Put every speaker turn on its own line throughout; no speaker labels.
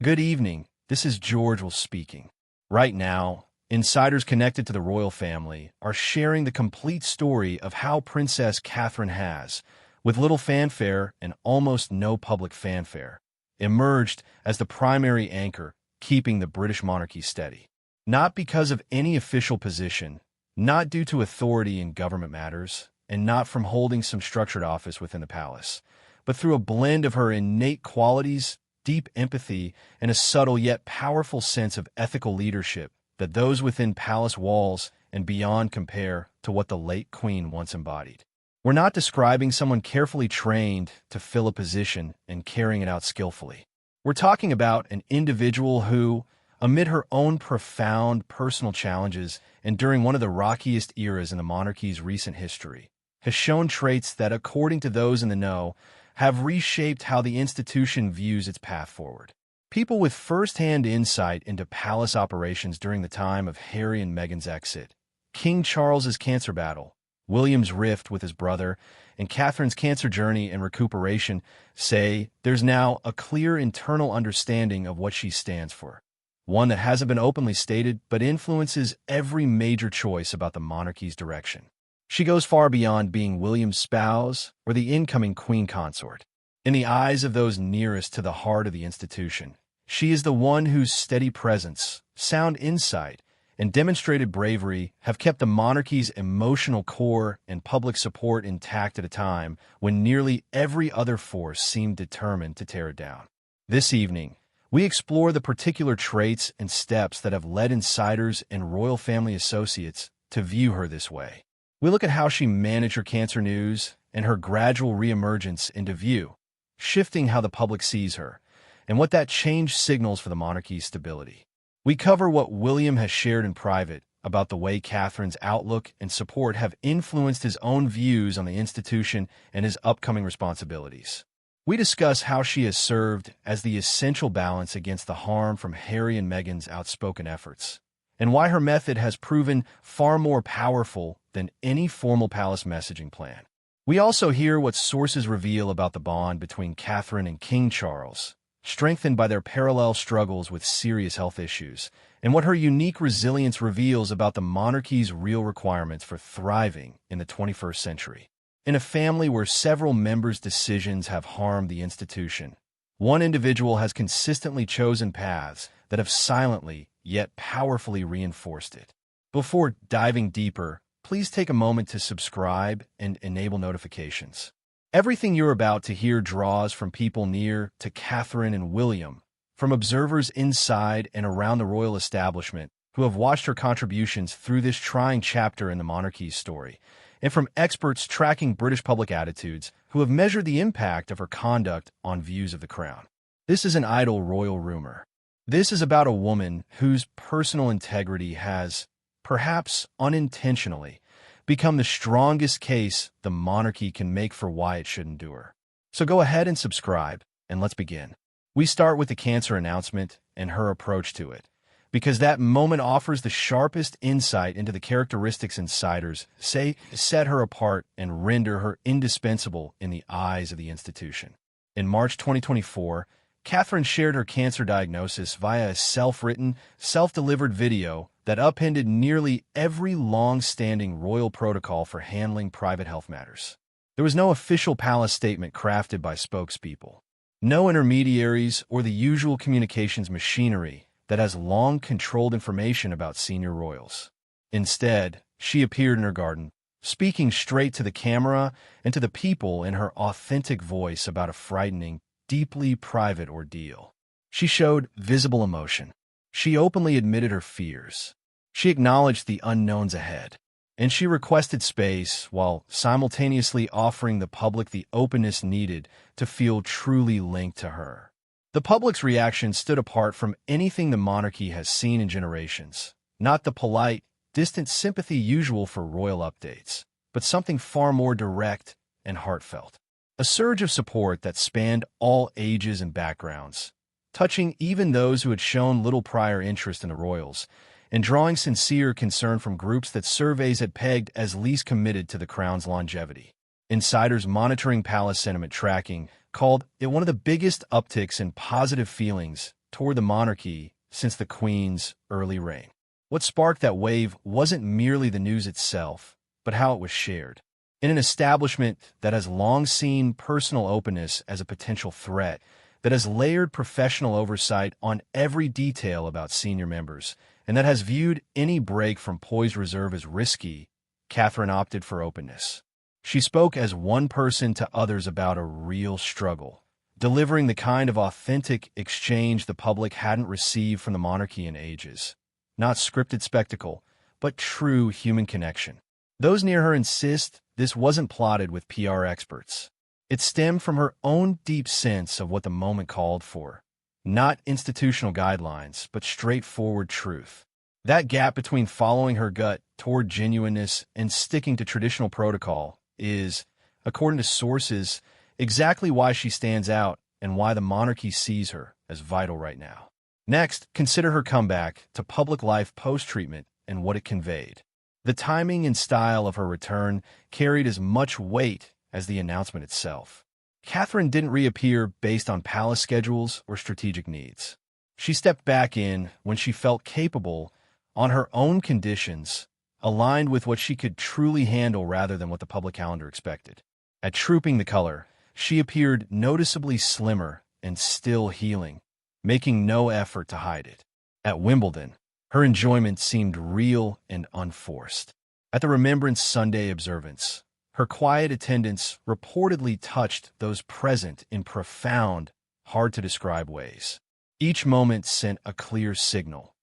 Good evening, this is George speaking. Right now, insiders connected to the royal family are sharing the complete story of how Princess Catherine has, with little fanfare and almost no public fanfare, emerged as the primary anchor keeping the British monarchy steady. Not because of any official position, not due to authority in government matters, and not from holding some structured office within the palace, but through a blend of her innate qualities, deep empathy, and a subtle yet powerful sense of ethical leadership that those within palace walls and beyond compare to what the late queen once embodied. We're not describing someone carefully trained to fill a position and carrying it out skillfully. We're talking about an individual who, amid her own profound personal challenges and during one of the rockiest eras in the monarchy's recent history, has shown traits that, according to those in the know, have reshaped how the institution views its path forward. People with first-hand insight into palace operations during the time of Harry and Meghan's exit, King Charles's cancer battle, William's rift with his brother, and Catherine's cancer journey and recuperation say there's now a clear internal understanding of what she stands for. One that hasn't been openly stated but influences every major choice about the monarchy's direction. She goes far beyond being William's spouse or the incoming queen consort. In the eyes of those nearest to the heart of the institution, she is the one whose steady presence, sound insight, and demonstrated bravery have kept the monarchy's emotional core and public support intact at a time when nearly every other force seemed determined to tear it down. This evening, we explore the particular traits and steps that have led insiders and royal family associates to view her this way. We look at how she managed her cancer news and her gradual reemergence into view, shifting how the public sees her, and what that change signals for the monarchy's stability. We cover what William has shared in private about the way Catherine's outlook and support have influenced his own views on the institution and his upcoming responsibilities. We discuss how she has served as the essential balance against the harm from Harry and Meghan's outspoken efforts, and why her method has proven far more powerful than any formal palace messaging plan. We also hear what sources reveal about the bond between Catherine and King Charles, strengthened by their parallel struggles with serious health issues, and what her unique resilience reveals about the monarchy's real requirements for thriving in the 21st century. In a family where several members' decisions have harmed the institution, one individual has consistently chosen paths that have silently yet powerfully reinforced it. Before diving deeper, please take a moment to subscribe and enable notifications. Everything you're about to hear draws from people near to Catherine and William, from observers inside and around the royal establishment who have watched her contributions through this trying chapter in the monarchy's story, and from experts tracking British public attitudes who have measured the impact of her conduct on views of the crown. This is an idle royal rumor. This is about a woman whose personal integrity has, perhaps unintentionally, become the strongest case the monarchy can make for why it should endure. So go ahead and subscribe, and let's begin. We start with the cancer announcement and her approach to it, because that moment offers the sharpest insight into the characteristics insiders say set her apart and render her indispensable in the eyes of the institution. In March 2024, Catherine shared her cancer diagnosis via a self-written, self-delivered video that upended nearly every long-standing royal protocol for handling private health matters. There was no official palace statement crafted by spokespeople, no intermediaries or the usual communications machinery that has long controlled information about senior royals. Instead, she appeared in her garden, speaking straight to the camera and to the people in her authentic voice about a frightening, deeply private ordeal. She showed visible emotion. She openly admitted her fears. She acknowledged the unknowns ahead. And she requested space while simultaneously offering the public the openness needed to feel truly linked to her. The public's reaction stood apart from anything the monarchy has seen in generations. Not the polite, distant sympathy usual for royal updates, but something far more direct and heartfelt. A surge of support that spanned all ages and backgrounds, touching even those who had shown little prior interest in the royals, and drawing sincere concern from groups that surveys had pegged as least committed to the crown's longevity. Insiders monitoring palace sentiment tracking called it one of the biggest upticks in positive feelings toward the monarchy since the Queen's early reign. What sparked that wave wasn't merely the news itself, but how it was shared. In an establishment that has long seen personal openness as a potential threat, that has layered professional oversight on every detail about senior members, and that has viewed any break from poised reserve as risky, Catherine opted for openness. She spoke as one person to others about a real struggle, delivering the kind of authentic exchange the public hadn't received from the monarchy in ages. Not scripted spectacle, but true human connection. Those near her insist this wasn't plotted with PR experts. It stemmed from her own deep sense of what the moment called for. Not institutional guidelines, but straightforward truth. That gap between following her gut toward genuineness and sticking to traditional protocol is, according to sources, exactly why she stands out and why the monarchy sees her as vital right now. Next, consider her comeback to public life post-treatment and what it conveyed. The timing and style of her return carried as much weight as the announcement itself. Catherine didn't reappear based on palace schedules or strategic needs. She stepped back in when she felt capable, on her own conditions, aligned with what she could truly handle rather than what the public calendar expected. At Trooping the Color, she appeared noticeably slimmer and still healing, making no effort to hide it. At Wimbledon, her enjoyment seemed real and unforced. At the Remembrance Sunday observance, her quiet attendance reportedly touched those present in profound, hard-to-describe ways. Each moment sent a clear signal.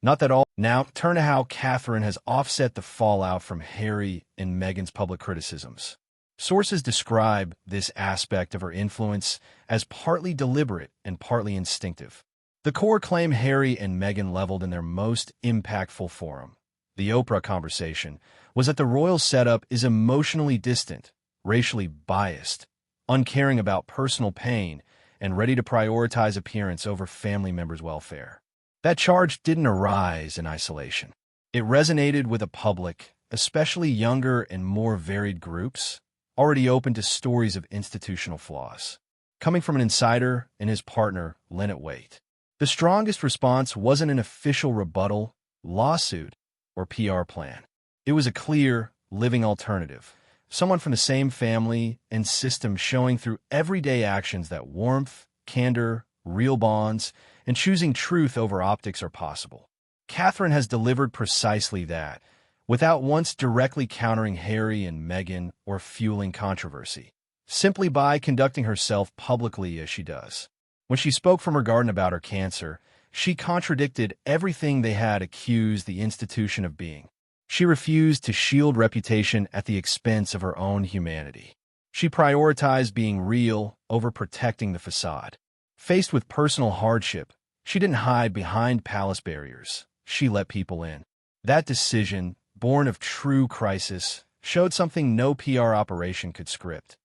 Not that all. Now, turn to how Catherine has offset the fallout from Harry and Meghan's public criticisms. Sources describe this aspect of her influence as partly deliberate and partly instinctive. The core claim Harry and Meghan leveled in their most impactful forum, the Oprah conversation, was that the royal setup is emotionally distant, racially biased, uncaring about personal pain, and ready to prioritize appearance over family members' welfare. That charge didn't arise in isolation. It resonated with a public, especially younger and more varied groups, already open to stories of institutional flaws. Coming from an insider and his partner, Lynette Waite. The strongest response wasn't an official rebuttal, lawsuit, or PR plan. It was a clear, living alternative. Someone from the same family and system showing through everyday actions that warmth, candor, real bonds, and choosing truth over optics are possible. Catherine has delivered precisely that, without once directly countering Harry and Meghan or fueling controversy, simply by conducting herself publicly as she does. When she spoke from her garden about her cancer, she contradicted everything they had accused the institution of being. She refused to shield reputation at the expense of her own humanity. She prioritized being real over protecting the facade. Faced with personal hardship, she didn't hide behind palace barriers. She let people in. That decision, born of true crisis, showed something no PR operation could script.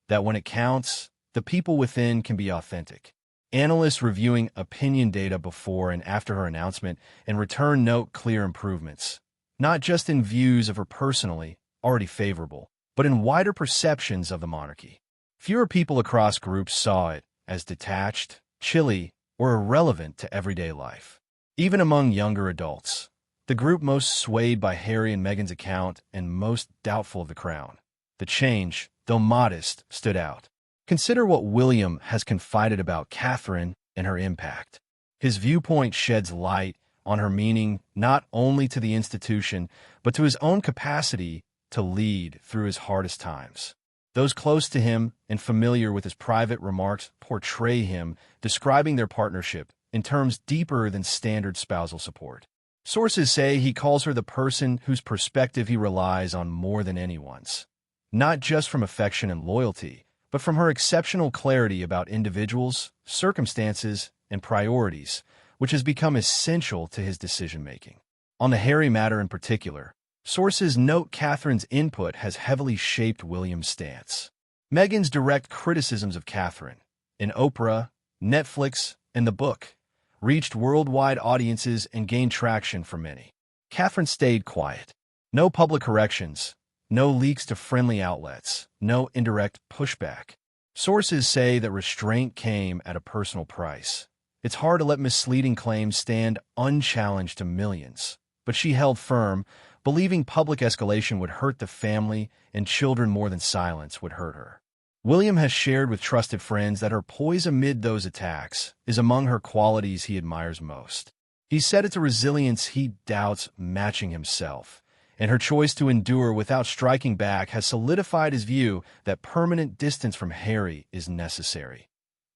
That when it counts, the people within can be authentic. Analysts reviewing opinion data before and after her announcement in return note clear improvements, not just in views of her personally, already favorable, but in wider perceptions of the monarchy. Fewer people across groups saw it as detached, chilly, or irrelevant to everyday life. Even among younger adults, the group most swayed by Harry and Meghan's account and most doubtful of the crown, the change, though modest, stood out. Consider what William has confided about Catherine and her impact. His viewpoint sheds light on her meaning not only to the institution, but to his own capacity to lead through his hardest times. Those close to him and familiar with his private remarks portray him describing their partnership in terms deeper than standard spousal support. Sources say he calls her the person whose perspective he relies on more than anyone's, not just from affection and loyalty, but from her exceptional clarity about individuals, circumstances, and priorities, which has become essential to his decision-making. On the Harry matter in particular, sources note Catherine's input has heavily shaped William's stance. Meghan's direct criticisms of Catherine, in Oprah, Netflix, and the book, reached worldwide audiences and gained traction for many. Catherine stayed quiet. No public corrections, no leaks to friendly outlets, no indirect pushback. Sources say that restraint came at a personal price. It's hard to let misleading claims stand unchallenged to millions. But she held firm, believing public escalation would hurt the family and children more than silence would hurt her. William has shared with trusted friends that her poise amid those attacks is among her qualities he admires most. He said it's a resilience he doubts matching himself, and her choice to endure without striking back has solidified his view that permanent distance from Harry is necessary.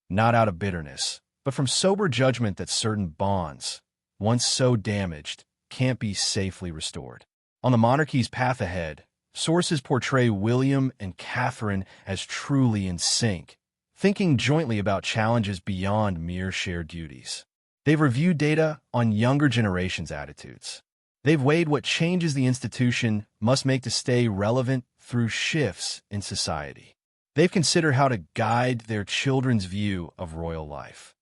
Not out of bitterness, but from sober judgment that certain bonds, once so damaged, can't be safely restored. On the monarchy's path ahead, sources portray William and Catherine as truly in sync, thinking jointly about challenges beyond mere shared duties. They've reviewed data on younger generations' attitudes. They've weighed what changes the institution must make to stay relevant through shifts in society. They've considered how to guide their children's view of royal life,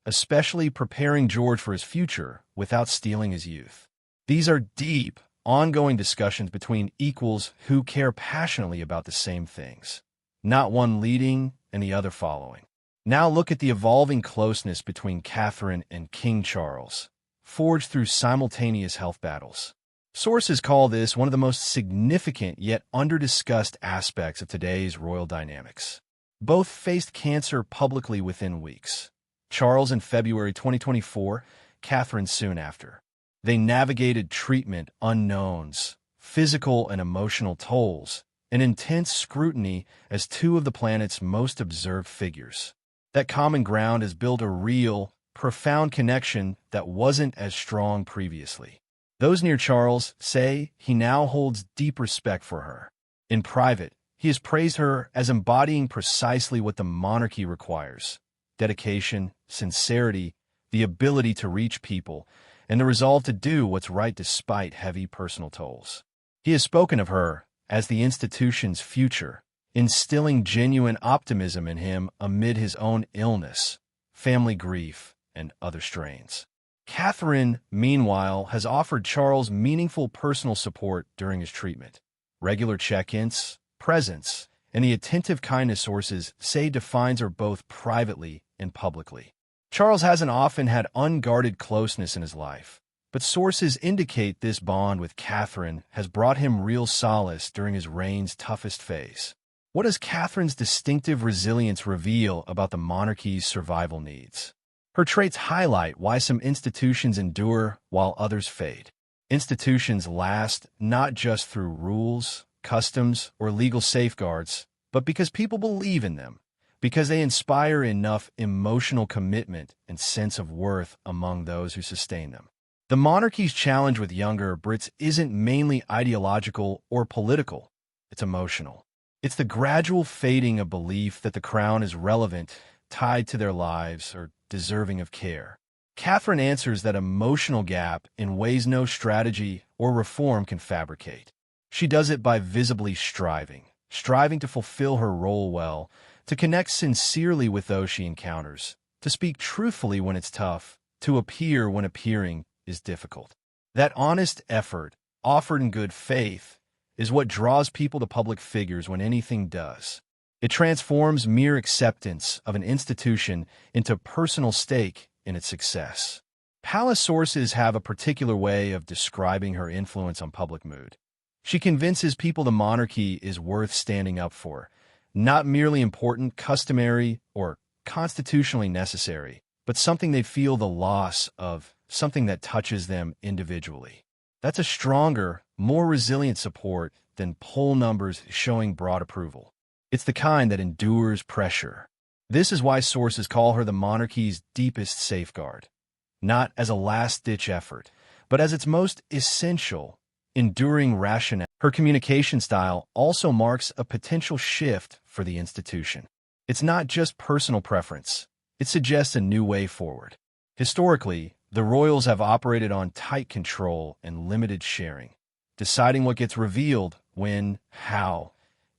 especially preparing George for his future without stealing his youth. These are deep, ongoing discussions between equals who care passionately about the same things, not one leading and the other following. Now look at the evolving closeness between Catherine and King Charles, forged through simultaneous health battles. Sources call this one of the most significant yet under-discussed aspects of today's royal dynamics. Both faced cancer publicly within weeks. Charles in February 2024, Catherine soon after. They navigated treatment unknowns, physical and emotional tolls, and intense scrutiny as two of the planet's most observed figures. That common ground has built a real, profound connection that wasn't as strong previously. Those near Charles say he now holds deep respect for her. In private, he has praised her as embodying precisely what the monarchy requires: dedication, sincerity, the ability to reach people, and the resolve to do what's right despite heavy personal tolls. He has spoken of her as the institution's future, instilling genuine optimism in him amid his own illness, family grief, and other strains. Catherine, meanwhile, has offered Charles meaningful personal support during his treatment. Regular check-ins, presence, and the attentive kindness sources say defines her both privately and publicly. Charles hasn't often had unguarded closeness in his life, but sources indicate this bond with Catherine has brought him real solace during his reign's toughest phase. What does Catherine's distinctive resilience reveal about the monarchy's survival needs? Her traits highlight why some institutions endure while others fade. Institutions last not just through rules, customs, or legal safeguards, but because people believe in them, because they inspire enough emotional commitment and sense of worth among those who sustain them. The monarchy's challenge with younger Brits isn't mainly ideological or political, it's emotional. It's the gradual fading of belief that the crown is relevant, tied to their lives, or deserving of care. Catherine answers that emotional gap in ways no strategy or reform can fabricate. She does it by visibly striving to fulfill her role well, to connect sincerely with those she encounters, to speak truthfully when it's tough, to appear when appearing is difficult. That honest effort, offered in good faith, is what draws people to public figures when anything does. It transforms mere acceptance of an institution into personal stake in its success. Palace sources have a particular way of describing her influence on public mood. She convinces people the monarchy is worth standing up for, not merely important, customary, or constitutionally necessary, but something they feel the loss of, something that touches them individually. That's a stronger, more resilient support than poll numbers showing broad approval. It's the kind that endures pressure. This is why sources call her the monarchy's deepest safeguard, not as a last-ditch effort, but as its most essential, enduring rationale. Her communication style also marks a potential shift for the institution. It's not just personal preference. It suggests a new way forward. Historically, the royals have operated on tight control and limited sharing, deciding what gets revealed, when, how,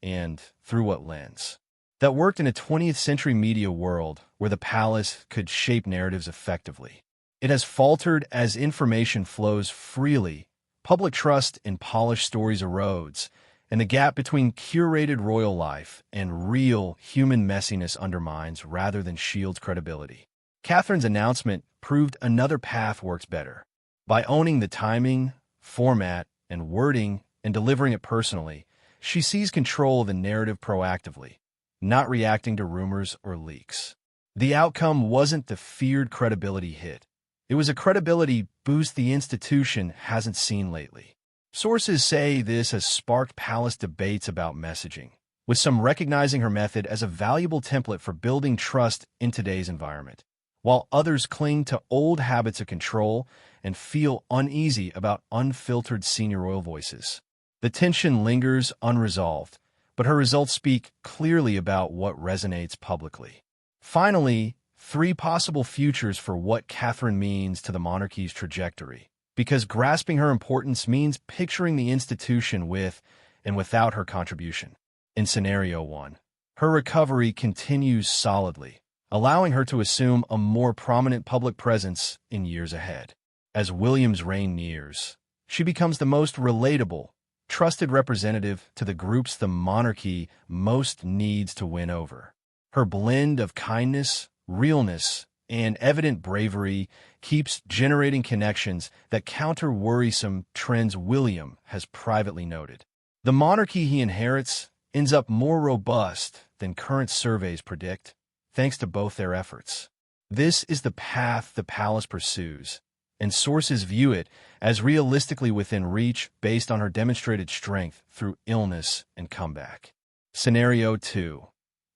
and through what lens. That worked in a 20th century media world where the palace could shape narratives effectively. It has faltered as information flows freely, public trust in polished stories erodes, and the gap between curated royal life and real human messiness undermines rather than shields credibility. Catherine's announcement proved another path works better. By owning the timing, format, and wording and delivering it personally, she seized control of the narrative proactively, not reacting to rumors or leaks. The outcome wasn't the feared credibility hit. It was a credibility boost the institution hasn't seen lately. Sources say this has sparked palace debates about messaging, with some recognizing her method as a valuable template for building trust in today's environment, while others cling to old habits of control and feel uneasy about unfiltered senior royal voices. The tension lingers unresolved, but her results speak clearly about what resonates publicly. Finally, 3 possible futures for what Catherine means to the monarchy's trajectory, because grasping her importance means picturing the institution with and without her contribution. In Scenario 1, her recovery continues solidly, allowing her to assume a more prominent public presence in years ahead. As William's reign nears, she becomes the most relatable, trusted representative to the groups the monarchy most needs to win over. Her blend of kindness, realness, and evident bravery keeps generating connections that counter worrisome trends William has privately noted. The monarchy he inherits ends up more robust than current surveys predict, thanks to both their efforts. This is the path the palace pursues, and sources view it as realistically within reach based on her demonstrated strength through illness and comeback. Scenario 2.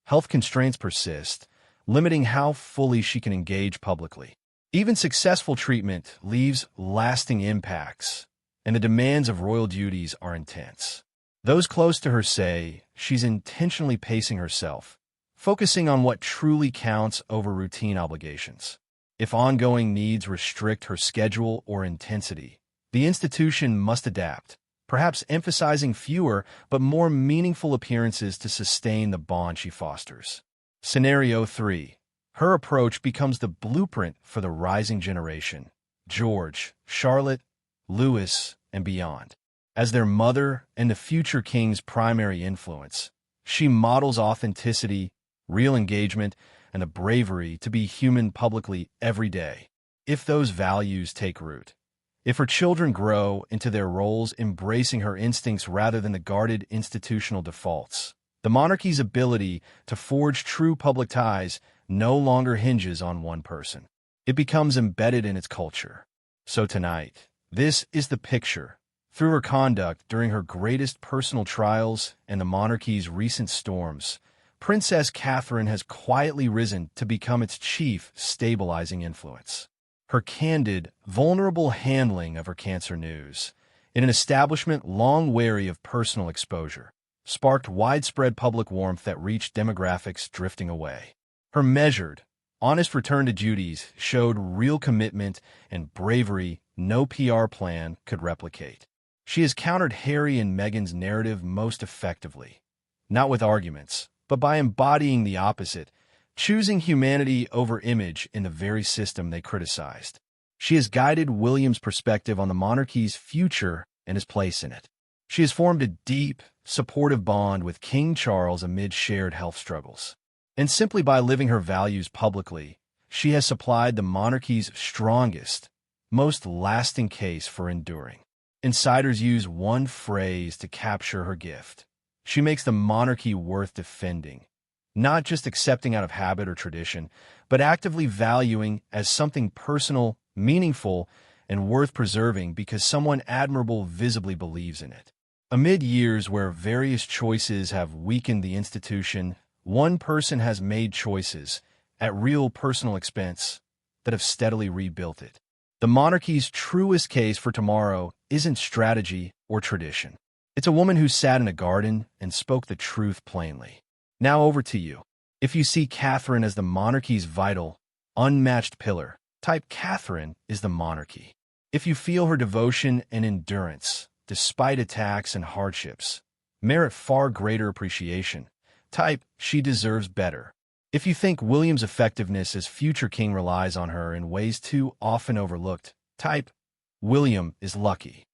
Health constraints persist, limiting how fully she can engage publicly. Even successful treatment leaves lasting impacts, and the demands of royal duties are intense. Those close to her say she's intentionally pacing herself, focusing on what truly counts over routine obligations. If ongoing needs restrict her schedule or intensity, the institution must adapt, perhaps emphasizing fewer but more meaningful appearances to sustain the bond she fosters. Scenario 3. Her approach becomes the blueprint for the rising generation, George, Charlotte, Louis, and beyond. As their mother and the future king's primary influence, she models authenticity, real engagement, and the bravery to be human publicly every day. If those values take root, if her children grow into their roles embracing her instincts rather than the guarded institutional defaults, the monarchy's ability to forge true public ties no longer hinges on one person. It becomes embedded in its culture. So tonight, this is the picture. Through her conduct during her greatest personal trials and the monarchy's recent storms, Princess Catherine has quietly risen to become its chief stabilizing influence. Her candid, vulnerable handling of her cancer news, in an establishment long wary of personal exposure, sparked widespread public warmth that reached demographics drifting away. Her measured, honest return to duties showed real commitment and bravery no PR plan could replicate. She has countered Harry and Meghan's narrative most effectively, not with arguments, but by embodying the opposite, choosing humanity over image in the very system they criticized. She has guided William's perspective on the monarchy's future and his place in it. She has formed a deep, supportive bond with King Charles amid shared health struggles. And simply by living her values publicly, she has supplied the monarchy's strongest, most lasting case for enduring. Insiders use one phrase to capture her gift. She makes the monarchy worth defending, not just accepting out of habit or tradition, but actively valuing as something personal, meaningful, and worth preserving because someone admirable visibly believes in it. Amid years where various choices have weakened the institution, one person has made choices, at real personal expense, that have steadily rebuilt it. The monarchy's truest case for tomorrow isn't strategy or tradition. It's a woman who sat in a garden and spoke the truth plainly. Now over to you. If you see Catherine as the monarchy's vital, unmatched pillar, type Catherine is the monarchy. If you feel her devotion and endurance, despite attacks and hardships, merit far greater appreciation, type she deserves better. If you think William's effectiveness as future king relies on her in ways too often overlooked, type William is lucky.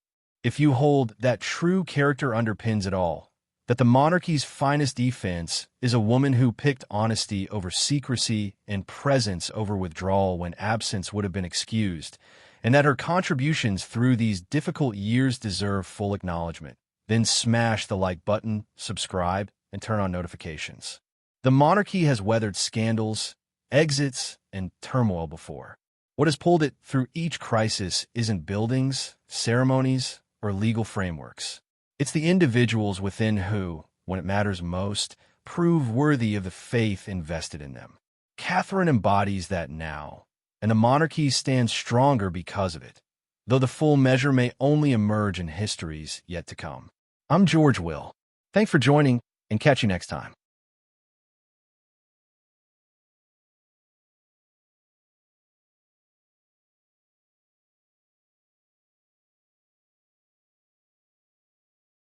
If you hold that true character underpins it all, that the monarchy's finest defense is a woman who picked honesty over secrecy and presence over withdrawal when absence would have been excused, and that her contributions through these difficult years deserve full acknowledgement. Then smash the like button, subscribe, and turn on notifications. The monarchy has weathered scandals, exits, and turmoil before. What has pulled it through each crisis isn't buildings, ceremonies, or legal frameworks. It's the individuals within who, when it matters most, prove worthy of the faith invested in them. Catherine embodies that now, and the monarchy stands stronger because of it, though the full measure may only emerge in histories yet to come. I'm George Will. Thanks for joining, and catch you next time.